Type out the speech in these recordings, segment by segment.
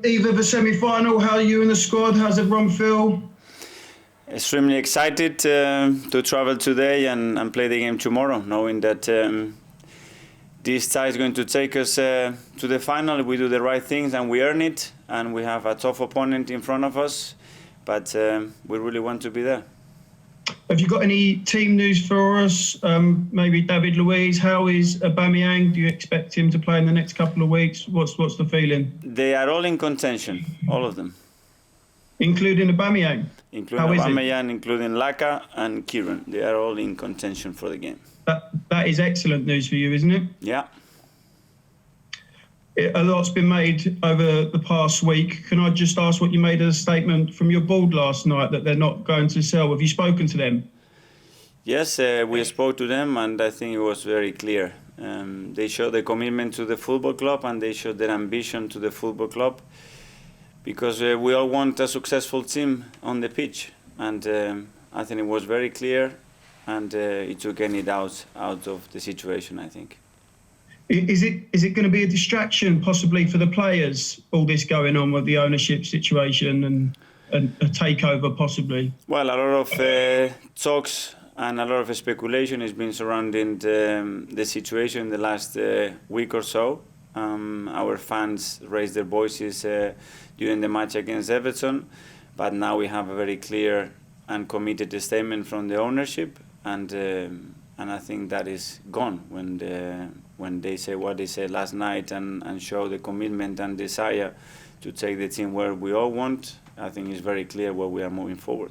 eve of a semi-final, how are you and the squad? How's everyone feel? Extremely excited to travel today and play the game tomorrow, knowing that this tie is going to take us to the final. We do the right things and we earn it, and we have a tough opponent in front of us, but we really want to be there. Have you got any team news for us? Maybe David Luiz, how is Aubameyang? Do you expect him to play in the next couple of weeks? What's the feeling? They are all in contention, all of them. Including Aubameyang? Including Aubameyang, including Laka and Kieran. They are all in contention for the game. That is excellent news for you, isn't it? Yeah. A lot's been made over the past week. Can I just ask what you made of a statement from your board last night that they're not going to sell? Have you spoken to them? Yes, we spoke to them, and I think it was very clear. They showed their commitment to the football club, and they showed their ambition to the football club, because we all want a successful team on the pitch. And I think it was very clear, and it took any doubts out of the situation, I think. Is it going to be a distraction possibly for the players, all this going on with the ownership situation and a takeover possibly? Well, a lot of talks and a lot of speculation has been surrounding the situation in the last week or so. Our fans raised their voices during the match against Everton, but now we have a very clear and committed statement from the ownership, and I think that is gone when they say what they said last night and show the commitment and desire to take the team where we all want. I think it's very clear where we are moving forward.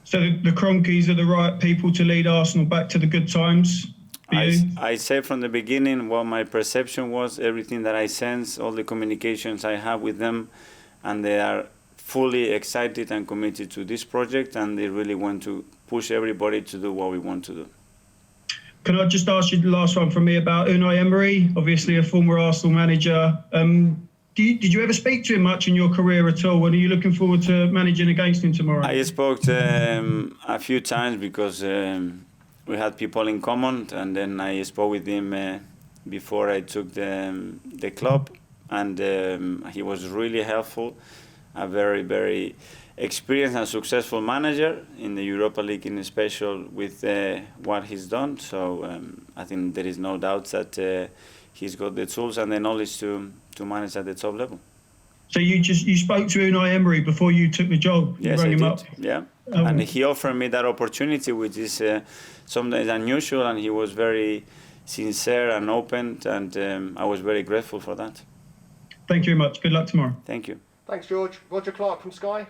So the Kroenkes are the right people to lead Arsenal back to the good times for you? I said from the beginning what my perception was, everything that I sense, all the communications I have with them, and they are fully excited and committed to this project, and they really want to push everybody to do what we want to do. Can I just ask you the last one from me about Unai Emery, obviously a former Arsenal manager. Did you ever speak to him much in your career at all? And are you looking forward to managing against him tomorrow? I spoke to him a few times because we had people in common, and then I spoke with him before I took the club, and he was really helpful, a very, very experienced and successful manager in the Europa League, in special with what he's done. So I think there is no doubt that he's got the tools and the knowledge to manage at the top level. So you spoke to Unai Emery before you took the job? Yes, I did. Yeah, and he offered me that opportunity, which is sometimes unusual, and he was very sincere and open, and I was very grateful for that. Thank you very much. Good luck tomorrow. Thank you. Thanks, George. Roger Clark from Sky.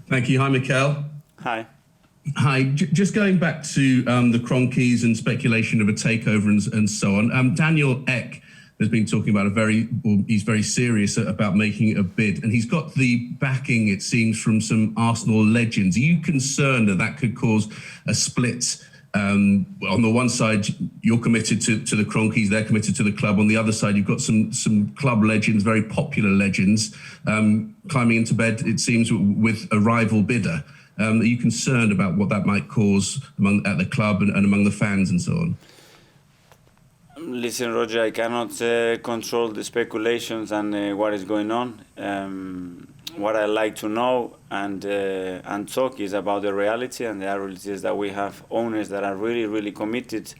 Thank you. Hi, Mikel. Hi. Hi. Just going back to the Kroenkes and speculation of a takeover and so on. Daniel Ek has been talking about he's very serious about making a bid, and he's got the backing, it seems, from some Arsenal legends. Are you concerned that could cause a split? On the one side, you're committed to the Kroenkes, they're committed to the club. On the other side, you've got some club legends, very popular legends, climbing into bed, it seems, with a rival bidder. Are you concerned about what that might cause at the club and among the fans and so on? Listen, Roger, I cannot control the speculations and what is going on. What I like to know and talk is about the reality, and the reality is that we have owners that are really, really committed,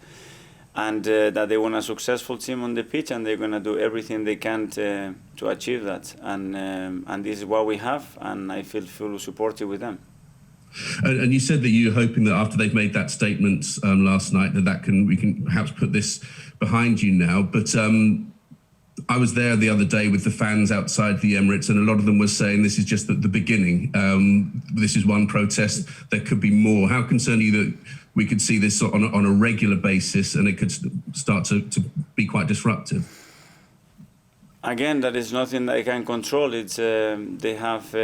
and that they want a successful team on the pitch, and they're going to do everything they can to achieve that. And this is what we have, and I feel fully supportive with them. And you said that you're hoping that after they've made that statement last night, we can perhaps put this behind you now. But I was there the other day with the fans outside the Emirates, and a lot of them were saying this is just the beginning. This is one protest. There could be more. How concerned are you that we could see this on a regular basis, and it could start to be quite disruptive? Again, that is nothing that I can control. It's they have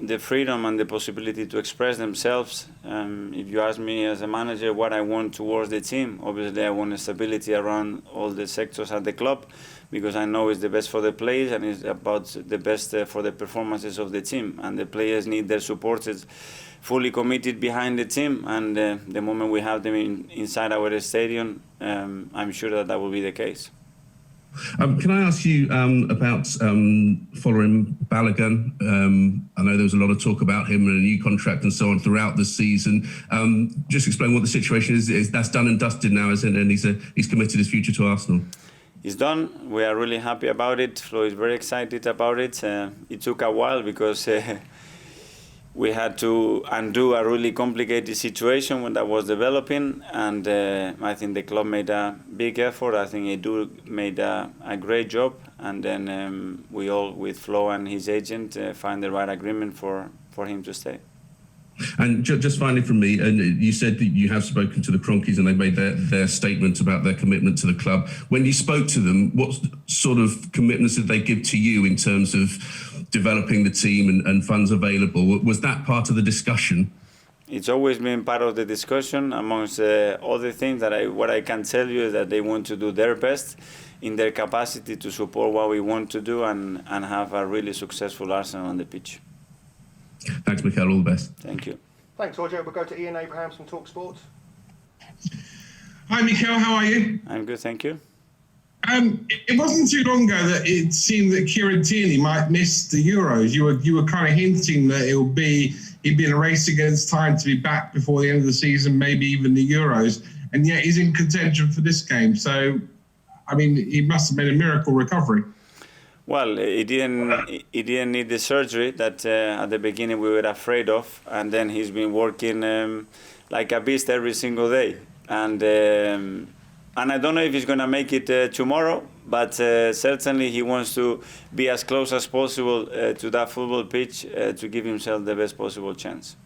the freedom and the possibility to express themselves. If you ask me as a manager what I want towards the team, obviously I want stability around all the sectors at the club, because I know it's the best for the players and it's about the best for the performances of the team. And the players need their supporters fully committed behind the team. And the moment we have them inside our stadium, I'm sure that will be the case. Can I ask you about Folarin Balogun? I know there was a lot of talk about him and a new contract and so on throughout the season. Just explain what the situation is. That's done and dusted now, isn't it? And he's committed his future to Arsenal. It's done. We are really happy about it. Flo is very excited about it. It took a while because we had to undo a really complicated situation when that was developing, and I think the club made a big effort. I think Edu made a great job, and then we all, with Flo and his agent, find the right agreement for him to stay. And just finally from me, and you said that you have spoken to the Kroenkes and they made their statement about their commitment to the club. When you spoke to them, what sort of commitments did they give to you in terms of developing the team and funds available? Was that part of the discussion? It's always been part of the discussion. Amongst other things, what I can tell you is that they want to do their best in their capacity to support what we want to do and have a really successful Arsenal on the pitch. Thanks, Mikel. All the best. Thank you. Thanks, Roger. We'll go to Ian Abrahams from TalkSport. Hi, Mikel. How are you? I'm good, thank you. It wasn't too long ago that it seemed that Kieran Tierney might miss the Euros. You were kind of hinting that he'd be in a race against time to be back before the end of the season, maybe even the Euros, and yet he's in contention for this game. So, I mean, he must have made a miracle recovery. Well, he didn't need the surgery that at the beginning we were afraid of, and then he's been working like a beast every single day. And I don't know if he's going to make it tomorrow, but certainly he wants to be as close as possible to that football pitch to give himself the best possible chance.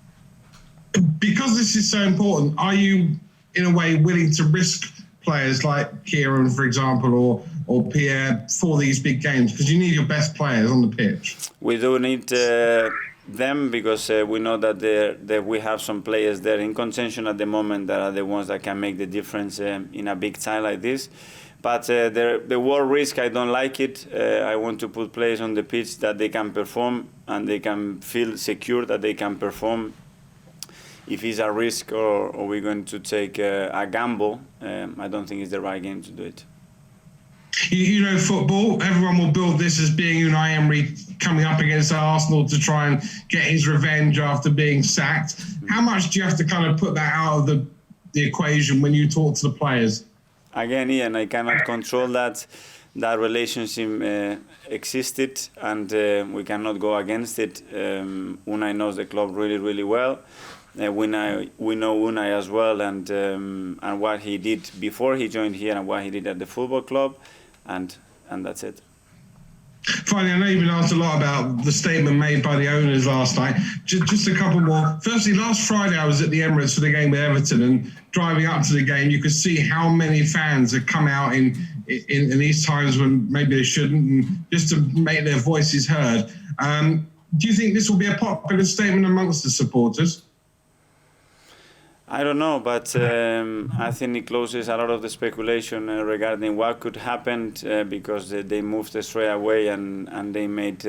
Because this is so important, are you, in a way, willing to risk players like Kieran, for example, or Pierre for these big games? Because you need your best players on the pitch. We do need them because we know that we have some players there in contention at the moment that are the ones that can make the difference in a big tie like this. But the war risk, I don't like it. I want to put players on the pitch that they can perform and they can feel secure that they can perform. If it's a risk or we're going to take a gamble, I don't think it's the right game to do it. You know football, everyone will build this as being Unai Emery coming up against Arsenal to try and get his revenge after being sacked. How much do you have to kind of put that out of the equation when you talk to the players? Again, Ian, I cannot control that. That relationship existed, and we cannot go against it. Unai knows the club really, really well. We know Unai as well, and what he did before he joined here and what he did at the football club, and that's it. Finally, I know you've been asked a lot about the statement made by the owners last night. Just a couple more. Firstly, last Friday I was at the Emirates for the game with Everton, and driving up to the game, you could see how many fans had come out in these times when maybe they shouldn't, and just to make their voices heard. Do you think this will be a popular statement amongst the supporters? I don't know, but I think it closes a lot of the speculation regarding what could happen because they moved straight away and they made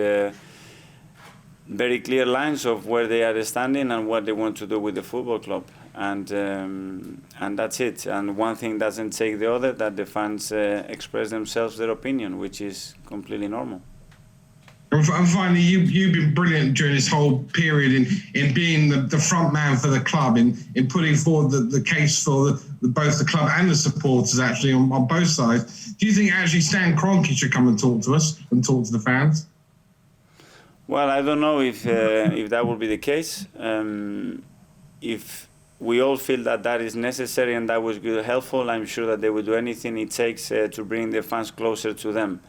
very clear lines of where they are standing and what they want to do with the football club. And that's it. And one thing doesn't take the other, that the fans express themselves their opinion, which is completely normal. And finally, you've been brilliant during this whole period in being the front man for the club, in putting forward the case for both the club and the supporters, actually, on both sides. Do you think actually Stan Kroenke should come and talk to us and talk to the fans? Well, I don't know if that will be the case. If we all feel that is necessary and that was good, helpful, I'm sure that they will do anything it takes to bring the fans closer to them.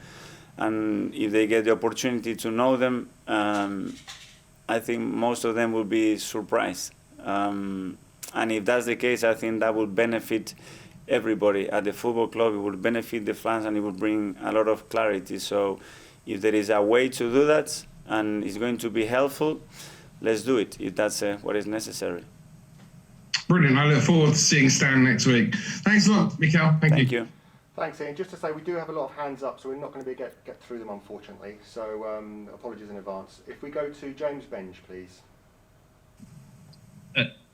And if they get the opportunity to know them, I think most of them will be surprised. And if that's the case, I think that will benefit everybody at the football club. It will benefit the fans and it will bring a lot of clarity. So if there is a way to do that and it's going to be helpful, let's do it if that's what is necessary. Brilliant. I look forward to seeing Stan next week. Thanks a lot, Mikel. Thank you. Thanks, Ian. Just to say, we do have a lot of hands up, so we're not going to get through them, unfortunately. So apologies in advance. If we go to James Benge, please.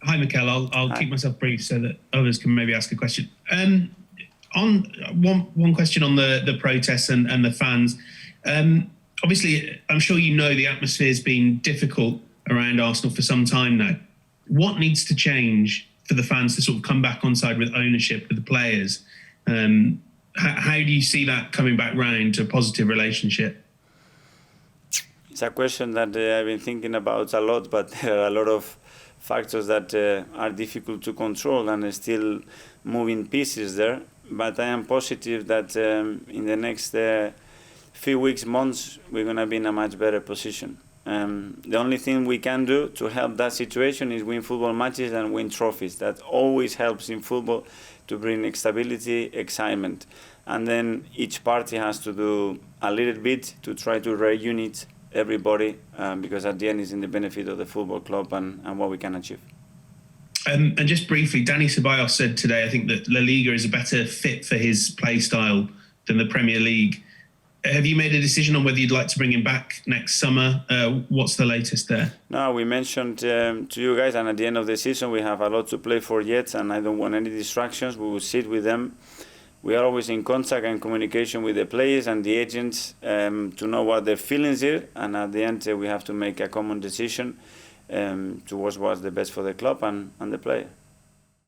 Hi, Mikel. I'll keep myself brief so that others can maybe ask a question. On one question on the protests and the fans. Obviously, I'm sure you know the atmosphere's been difficult around Arsenal for some time now. What needs to change for the fans to sort of come back on side with ownership, with the players? How do you see that coming back round to a positive relationship? It's a question that I've been thinking about a lot, but there are a lot of factors that are difficult to control and still moving pieces there. But I am positive that in the next few weeks, months, we're going to be in a much better position. The only thing we can do to help that situation is win football matches and win trophies. That always helps in football to bring stability, excitement. And then each party has to do a little bit to try to reunite everybody, because at the end it's in the benefit of the football club and what we can achieve. And just briefly, Dani Ceballos said today, I think that La Liga is a better fit for his play style than the Premier League. Have you made a decision on whether you'd like to bring him back next summer? What's the latest there? No, we mentioned to you guys, and at the end of the season we have a lot to play for yet, and I don't want any distractions. We will sit with them. We are always in contact and communication with the players and the agents to know what their feelings are, and at the end we have to make a common decision towards what's the best for the club and the player.